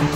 Assalamu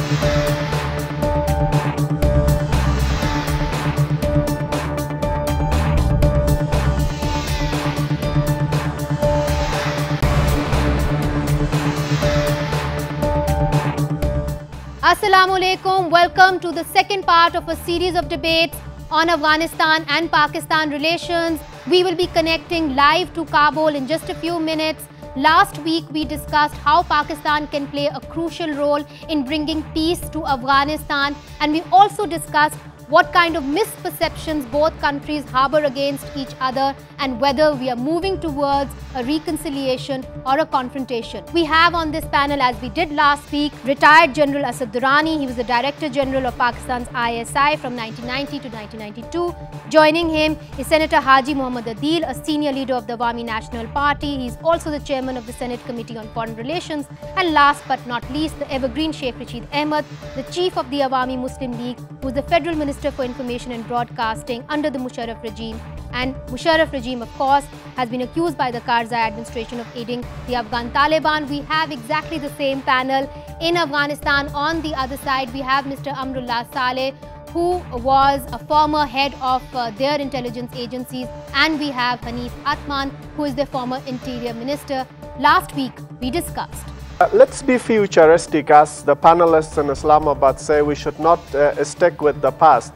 alaikum. Welcome to the second part of a series of debates on Afghanistan and Pakistan relations. We will be connecting live to Kabul in just a few minutes. Last week we discussed how Pakistan can play a crucial role in bringing peace to Afghanistan, and we also discussed what kind of misperceptions both countries harbor against each other and whether we are moving towards a reconciliation or a confrontation. We have on this panel, as we did last week, retired General Asad Durrani. He was the Director General of Pakistan's ISI from 1990 to 1992. Joining him is Senator Haji Muhammad Adil, a senior leader of the Awami National Party. He is also the chairman of the Senate Committee on Foreign Relations. And last but not least, the evergreen Sheikh Rashid Ahmed, the chief of the Awami Muslim League, who is the Federal Minister for Information and Broadcasting under the Musharraf regime. And Musharraf regime, of course, has been accused by the Karzai administration of aiding the Afghan Taliban. We have exactly the same panel in Afghanistan. On the other side, we have Mr. Amrullah Saleh, who was a former head of their intelligence agencies, and we have Hanif Atman, who is the former interior minister. Last week, we discussed. Let's be futuristic, as the panelists in Islamabad say. We should not stick with the past.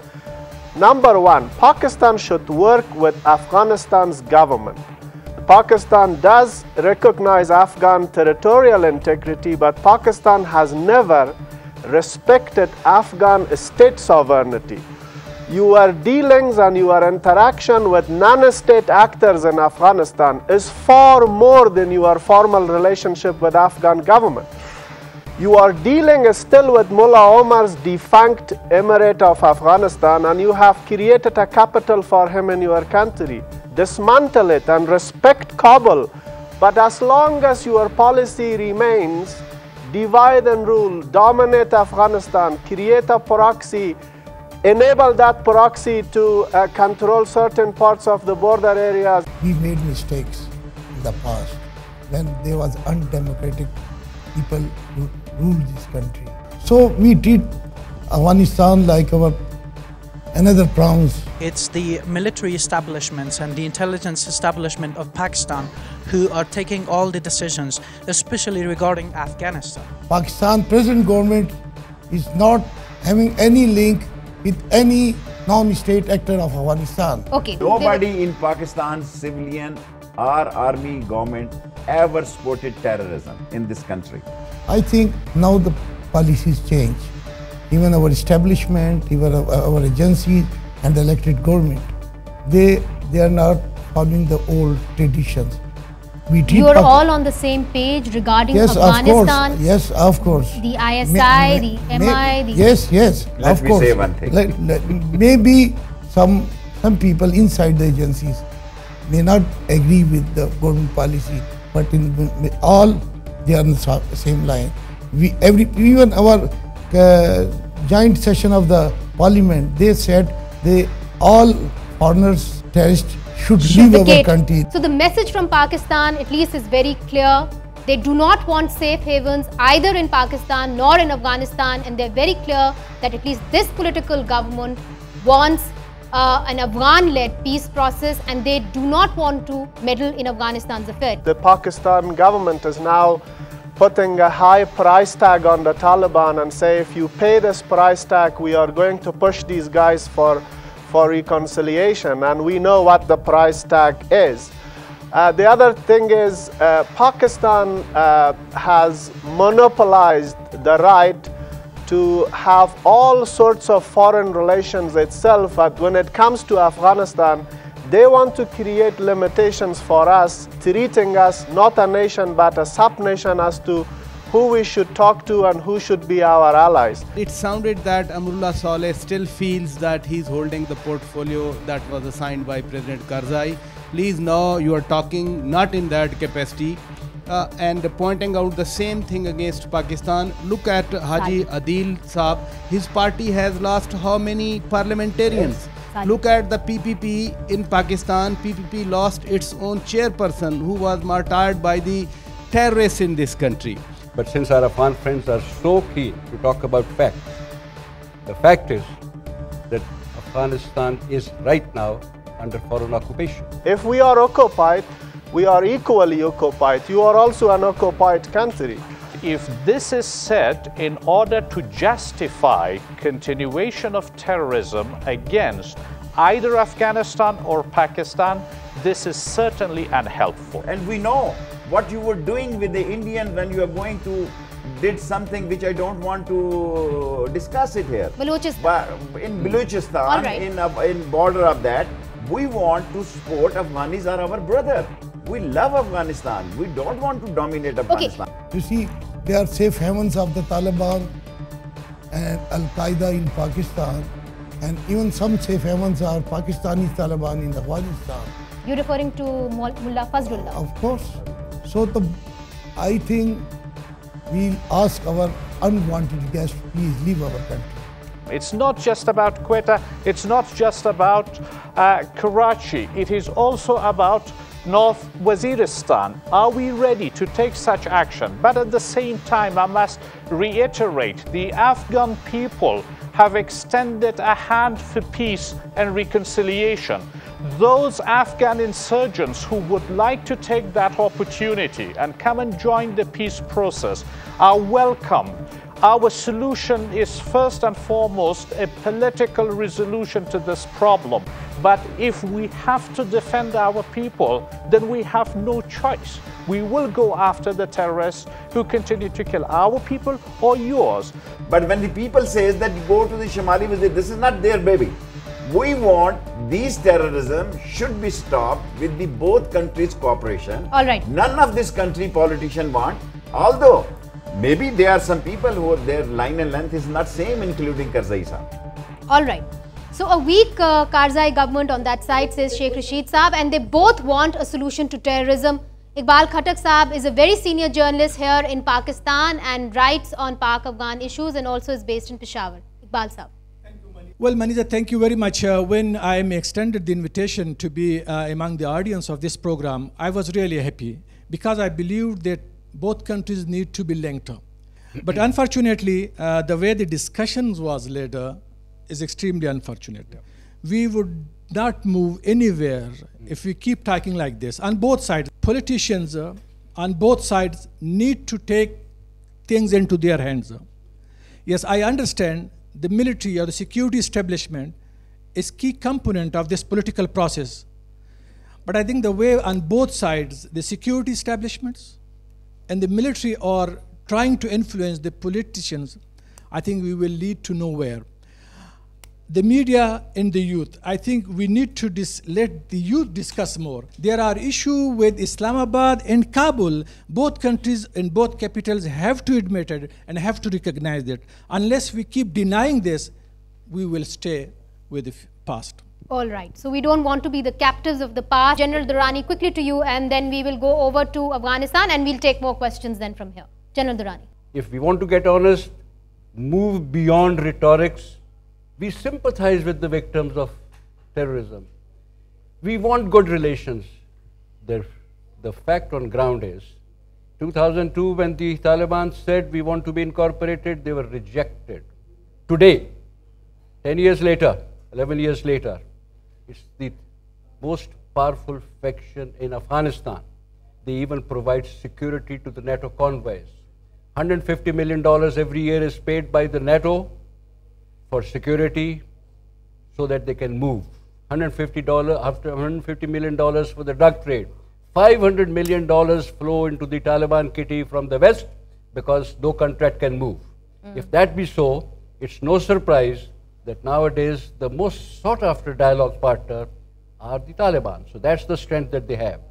Number one, Pakistan should work with Afghanistan's government. Pakistan does recognize Afghan territorial integrity, but Pakistan has never respected Afghan state sovereignty. Your dealings and your interaction with non-state actors in Afghanistan is far more than your formal relationship with Afghan government. You are dealing still with Mullah Omar's defunct Emirate of Afghanistan, and you have created a capital for him in your country. Dismantle it and respect Kabul. But as long as your policy remains divide and rule, dominate Afghanistan, create a proxy, enable that proxy to control certain parts of the border areas. We made mistakes in the past when there was undemocratic people who ruled this country. So we treat Afghanistan like our another province. It's the military establishments and the intelligence establishment of Pakistan who are taking all the decisions, especially regarding Afghanistan. Pakistan present government is not having any link with any non-state actor of Afghanistan. Okay. Nobody in Pakistan, civilian or army government, ever supported terrorism in this country. I think now the policies change. Even our establishment, even our agencies and the elected government, they are not following the old traditions. You are all on the same page regarding Afghanistan. Yes, of course. The ISI, the MI. Yes, Let me say one thing. Maybe some people inside the agencies may not agree with the government policy, but in all they are on the same line. Even our joint session of the parliament, they said all foreigners, terrorists should leave our country. So the message from Pakistan at least is very clear. They do not want safe havens either in Pakistan nor in Afghanistan, and they're very clear that at least this political government wants an Afghan-led peace process, and they do not want to meddle in Afghanistan's affairs. The Pakistan government is now putting a high price tag on the Taliban and say, if you pay this price tag, we are going to push these guys for reconciliation, and we know what the price tag is. The other thing is Pakistan has monopolized the right to have all sorts of foreign relations itself, but when it comes to Afghanistan, they want to create limitations for us, treating us not a nation but a sub-nation as to who we should talk to and who should be our allies. It sounded that Amrullah Saleh still feels that he's holding the portfolio that was assigned by President Karzai. Please, now you are talking not in that capacity and pointing out the same thing against Pakistan. Look at Haji Adil Saab. His party has lost how many parliamentarians? Yes. Look at the PPP in Pakistan. PPP lost its own chairperson who was martyred by the terrorists in this country. But since our Afghan friends are so keen to talk about facts, the fact is that Afghanistan is right now under foreign occupation. If we are occupied, we are equally occupied. You are also an occupied country. If this is said in order to justify continuation of terrorism against either Afghanistan or Pakistan, this is certainly unhelpful. And we know what you were doing with the Indian when you are going to did something which I don't want to discuss it here. Balochistan. But in Balochistan, right. in border of that, we want to support Afghanis are our brother. We love Afghanistan. We don't want to dominate Afghanistan. You see, they are safe havens of the Taliban and Al-Qaeda in Pakistan, and even some safe havens are Pakistani Taliban in Afghanistan. You're referring to Mullah Fazlullah? Of course. So I think we'll ask our unwanted guests, please leave our country. It's not just about Quetta, it's not just about Karachi, it is also about North Waziristan. Are we ready to take such action? But at the same time, I must reiterate, the Afghan people have extended a hand for peace and reconciliation. Those Afghan insurgents who would like to take that opportunity and come and join the peace process are welcome. Our solution is first and foremost a political resolution to this problem. But if we have to defend our people, then we have no choice. We will go after the terrorists who continue to kill our people or yours. But when the people say that go to the Shamali visit, this is not their baby. We want these terrorism should be stopped with the both countries' cooperation. All right. None of this country politician want, although maybe there are some people who their line and length is not same, including Karzai Saab. All right. So a weak Karzai government on that side, says Sheikh Rashid Saab, and they both want a solution to terrorism. Iqbal Khattak Saab is a very senior journalist here in Pakistan and writes on Pak-Afghan issues and also is based in Peshawar. Iqbal Saab. Well, Manija, thank you very much. When I am extended the invitation to be among the audience of this program, I was really happy because I believed that both countries need to be linked up. But unfortunately, the way the discussions was later is extremely unfortunate. Yeah. We would not move anywhere if we keep talking like this. On both sides, politicians on both sides need to take things into their hands. Yes, I understand the military or the security establishment is key component of this political process. But I think the way on both sides, the security establishments and the military are trying to influence the politicians, I think we will lead to nowhere. The media and the youth, I think we need to let the youth discuss more. There are issues with Islamabad and Kabul. Both countries and both capitals have to admit it and have to recognize it. Unless we keep denying this, we will stay with the past. All right. So we don't want to be the captives of the past. General Durrani, quickly to you, and then we will go over to Afghanistan and we'll take more questions then from here. General Durrani. If we want to get honest, move beyond rhetorics. We sympathize with the victims of terrorism. We want good relations. The fact on ground is, 2002 when the Taliban said we want to be incorporated, they were rejected. Today, 10 years later, 11 years later, it's the most powerful faction in Afghanistan. They even provide security to the NATO convoys. $150 million every year is paid by the NATO for security so that they can move. $150 million for the drug trade. $500 million flow into the Taliban kitty from the West because no contract can move. If that be so, it's no surprise that nowadays the most sought after dialogue partner are the Taliban. So that's the strength that they have.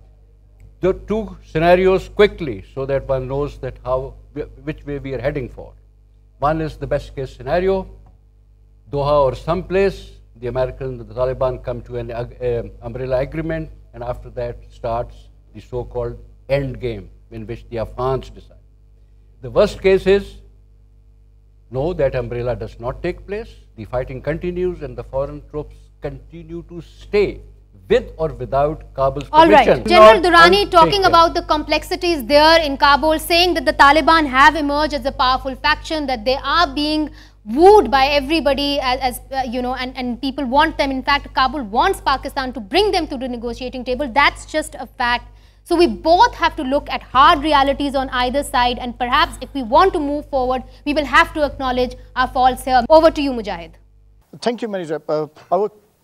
The two scenarios quickly so that one knows that which way we are heading for. One is the best case scenario. Doha or someplace, the Americans and the Taliban come to an umbrella agreement, and after that starts the so-called end game in which the Afghans decide. The worst case is, no, that umbrella does not take place, the fighting continues and the foreign troops continue to stay with or without Kabul's All permission. right. General Not Durrani talking untaken. about the complexities there in Kabul, saying that the Taliban have emerged as a powerful faction, that they are being wooed by everybody as you know, and people want them. In fact, Kabul wants Pakistan to bring them to the negotiating table. That's just a fact. So we both have to look at hard realities on either side, and perhaps if we want to move forward, we will have to acknowledge our faults here. Over to you, Mujahid. Thank you, Manager.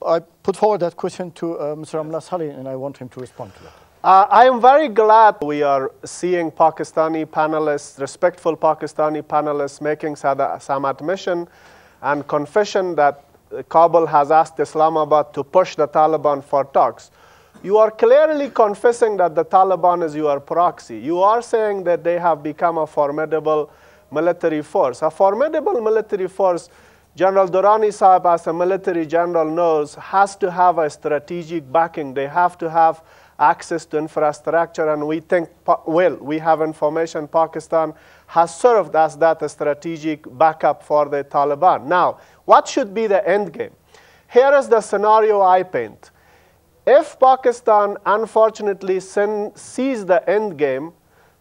I put forward that question to Mr. Amla Saleh, and I want him to respond to that. I am very glad we are seeing Pakistani panelists, respectful Pakistani panelists, making some admission and confession that Kabul has asked Islamabad to push the Taliban for talks. You are clearly confessing that the Taliban is your proxy. You are saying that they have become a formidable military force. A formidable military force, General Durrani Sahib, as a military general, knows has to have a strategic backing. They have to have access to infrastructure, and we think, well, we have information Pakistan has served as that strategic backup for the Taliban. Now, what should be the end game? Here is the scenario I paint. If Pakistan, unfortunately, sees the end game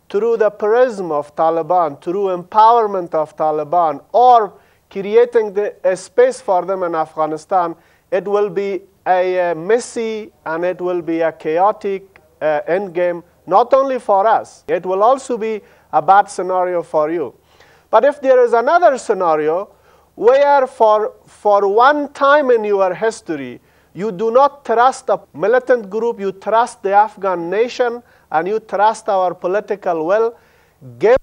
through the prism of Taliban, through empowerment of Taliban, or creating a space for them in Afghanistan, it will be a messy and it will be a chaotic end game, not only for us, it will also be a bad scenario for you. But if there is another scenario where for one time in your history, you do not trust a militant group, you trust the Afghan nation, and you trust our political will, give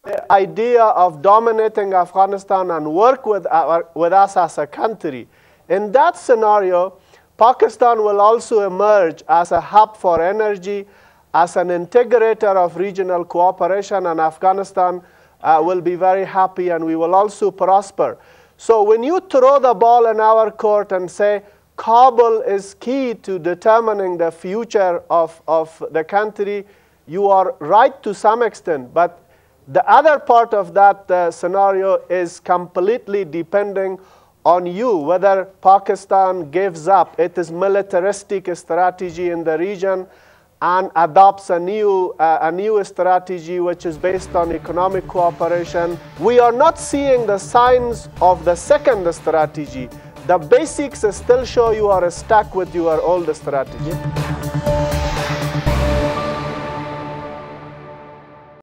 the idea of dominating Afghanistan and work with us as a country. In that scenario, Pakistan will also emerge as a hub for energy, as an integrator of regional cooperation, and Afghanistan will be very happy and we will also prosper. So when you throw the ball in our court and say, Kabul is key to determining the future of the country, you are right to some extent, but the other part of that scenario is completely depending on you, whether Pakistan gives up its militaristic strategy in the region and adopts a new strategy which is based on economic cooperation. We are not seeing the signs of the second strategy. The basics still show you are stuck with your old strategy.